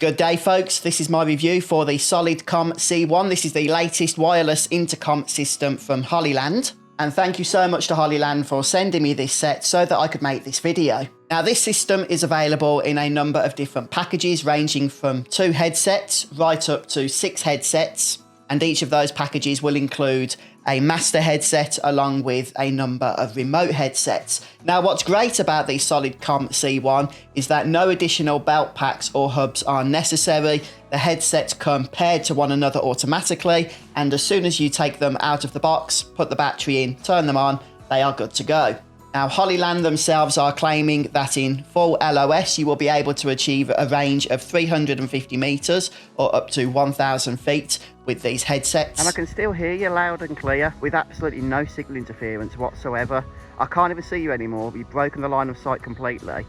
Good day, folks. This is my review for the Solidcom C1. This is the latest wireless intercom system from Hollyland. And thank you so much to Hollyland for sending me this set so that I could make this video. Now, this system is available in a number of different packages, ranging from 2 headsets right up to 6 headsets. And each of those packages will include a master headset along with a number of remote headsets. Now, what's great about the Solidcom C1 is that no additional belt packs or hubs are necessary. The headsets come paired to one another automatically, and as soon as you take them out of the box, put the battery in, turn them on, they are good to go. Now, Hollyland themselves are claiming that in full LOS, you will be able to achieve a range of 350 meters or up to 1,000 feet with these headsets. And I can still hear you loud and clear with absolutely no signal interference whatsoever. I can't even see you anymore. You've broken the line of sight completely.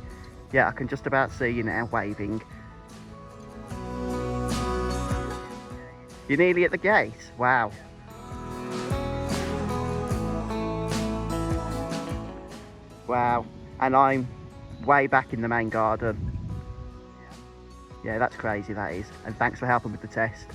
Yeah, I can just about see you now waving. You're nearly at the gate. Wow. Wow, and I'm way back in the main garden. Yeah, that's crazy, that is. And thanks for helping with the test.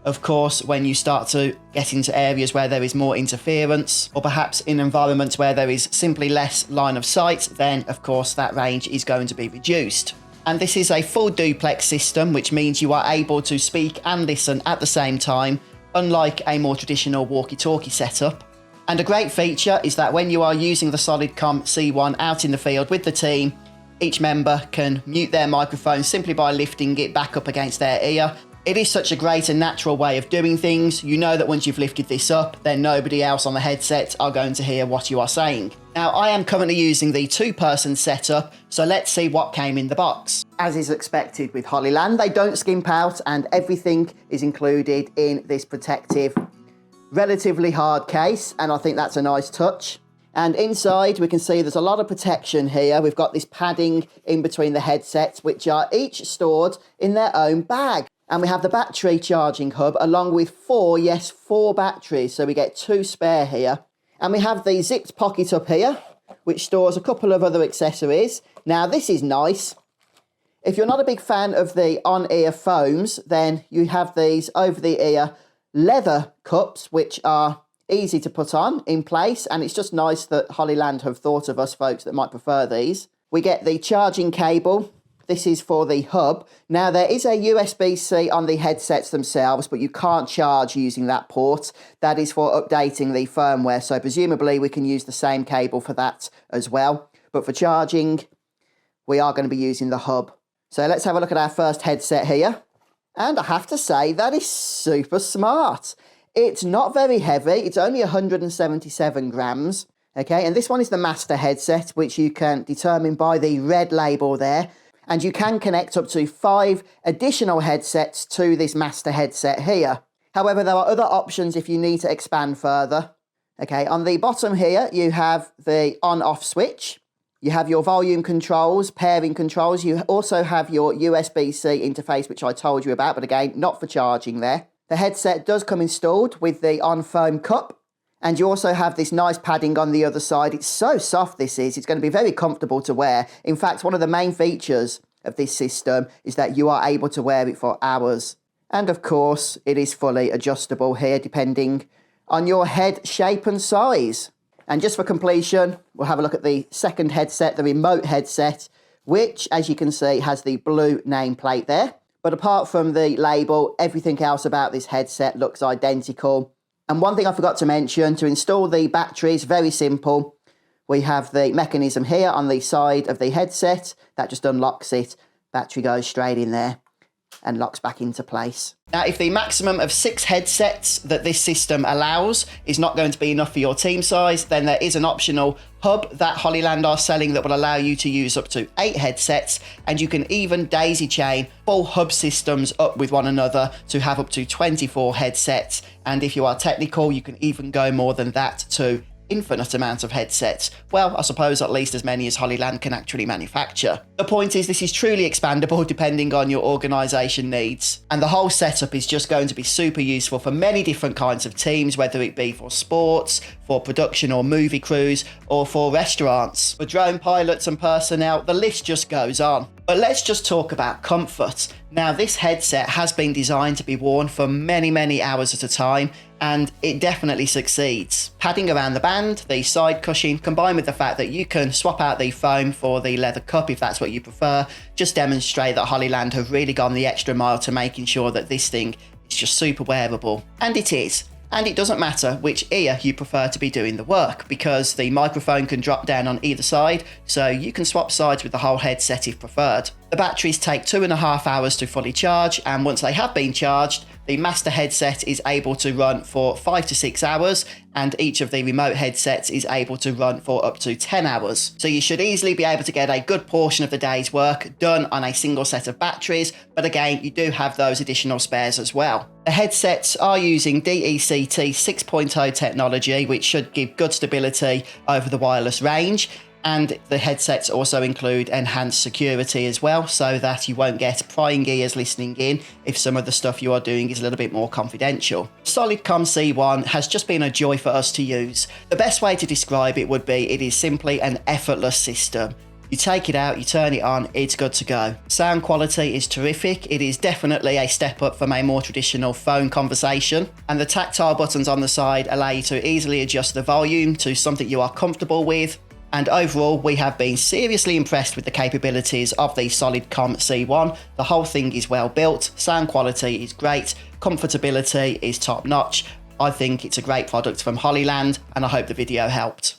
Of course, when you start to get into areas where there is more interference, or perhaps in environments where there is simply less line of sight, then of course that range is going to be reduced. And this is a full duplex system, which means you are able to speak and listen at the same time, unlike a more traditional walkie-talkie setup. And a great feature is that when you are using the Solidcom C1 out in the field with the team, each member can mute their microphone simply by lifting it back up against their ear. It is such a great and natural way of doing things. You know that once you've lifted this up, then nobody else on the headset are going to hear what you are saying. Now, I am currently using the 2-person setup, so let's see what came in the box. As is expected with Hollyland, they don't skimp out, and everything is included in this protective, relatively hard case, and I think that's a nice touch. And inside we can see there's a lot of protection here. We've got this padding in between the headsets, which are each stored in their own bag. And we have the battery charging hub along with 4 batteries, so we get 2 spare here. And we have the zipped pocket up here, which stores a couple of other accessories. Now, this is nice. If you're not a big fan of the on-ear foams, then you have these over-the-ear leather cups, which are easy to put on in place, and it's just nice that Hollyland have thought of us folks that might prefer these. We get the charging cable. This is for the hub. Now, there is a USB-C on the headsets themselves, but you can't charge using that port. That is for updating the firmware, so presumably we can use the same cable for that as well. But for charging, we are going to be using the hub. So let's have a look at our first headset here. And I have to say, that is super smart. It's not very heavy. It's only 177 grams. Okay, and this one is the master headset, which you can determine by the red label there. And you can connect up to 5 additional headsets to this master headset here. However, there are other options if you need to expand further. Okay, on the bottom here, you have the on-off switch. You have your volume controls, pairing controls. You also have your USB-C interface, which I told you about, but again, not for charging there. The headset does come installed with the on-foam cup, and you also have this nice padding on the other side. It's so soft, this is. It's going to be very comfortable to wear. In fact, one of the main features of this system is that you are able to wear it for hours. And of course, it is fully adjustable here, depending on your head shape and size. And just for completion, we'll have a look at the second headset, the remote headset, which, as you can see, has the blue nameplate there. But apart from the label, everything else about this headset looks identical. And one thing I forgot to mention, to install the batteries, very simple. We have the mechanism here on the side of the headset. That just unlocks it. Battery goes straight in there and locks back into place. Now, if the maximum of 6 headsets that this system allows is not going to be enough for your team size, then there is an optional hub that Hollyland are selling that will allow you to use up to 8 headsets, and you can even daisy chain full hub systems up with one another to have up to 24 headsets. And if you are technical, you can even go more than that to infinite amount of headsets. Well, I suppose at least as many as Hollyland can actually manufacture. The point is, this is truly expandable depending on your organisation needs. And the whole setup is just going to be super useful for many different kinds of teams, whether it be for sports, for production or movie crews, or for restaurants. For drone pilots and personnel, the list just goes on. But let's just talk about comfort. Now, this headset has been designed to be worn for many hours at a time, and it definitely succeeds. Padding around the band, the side cushion, combined with the fact that you can swap out the foam for the leather cup if that's what you prefer, just demonstrate that Hollyland have really gone the extra mile to making sure that this thing is just super wearable. And it is. And it doesn't matter which ear you prefer to be doing the work, because the microphone can drop down on either side, so you can swap sides with the whole headset if preferred. The batteries take 2.5 hours to fully charge, and once they have been charged, the master headset is able to run for 5 to 6 hours, and each of the remote headsets is able to run for up to 10 hours. So you should easily be able to get a good portion of the day's work done on a single set of batteries, but again, you do have those additional spares as well. The headsets are using DECT 6.0 technology, which should give good stability over the wireless range. And the headsets also include enhanced security as well, so that you won't get prying ears listening in if some of the stuff you are doing is a little bit more confidential. Solidcom C1 has just been a joy for us to use. The best way to describe it would be it is simply an effortless system. You take it out, you turn it on, it's good to go. Sound quality is terrific. It is definitely a step up from a more traditional phone conversation. And the tactile buttons on the side allow you to easily adjust the volume to something you are comfortable with. And overall, we have been seriously impressed with the capabilities of the Solidcom C1. The whole thing is well built, sound quality is great, comfortability is top notch. I think it's a great product from Hollyland, and I hope the video helped.